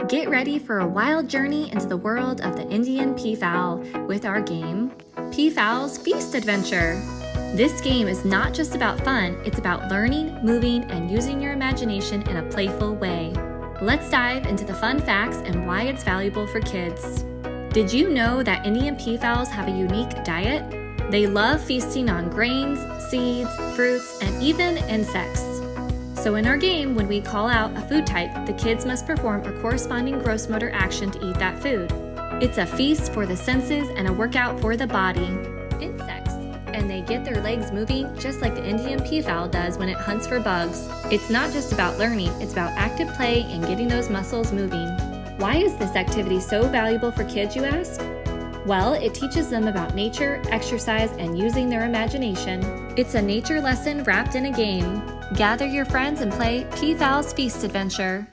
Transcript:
Get ready for a wild journey into the world of the Indian Peafowl with our game, Peafowl's Feast Adventure. This game is not just about fun, it's about learning, moving, and using your imagination in a playful way. Let's dive into the fun facts and why it's valuable for kids. Did you know that Indian peafowls have a unique diet? They love feasting on grains, seeds, fruits, and even insects. So in our game, when we call out a food type, the kids must perform a corresponding gross motor action to eat that food. It's a feast for the senses and a workout for the body. Insects. And they get their legs moving just like the Indian peafowl does when it hunts for bugs. It's not just about learning, it's about active play and getting those muscles moving. Why is this activity so valuable for kids, you ask? Well, it teaches them about nature, exercise, and using their imagination. It's a nature lesson wrapped in a game. Gather your friends and play Peafowl's Feast Adventure.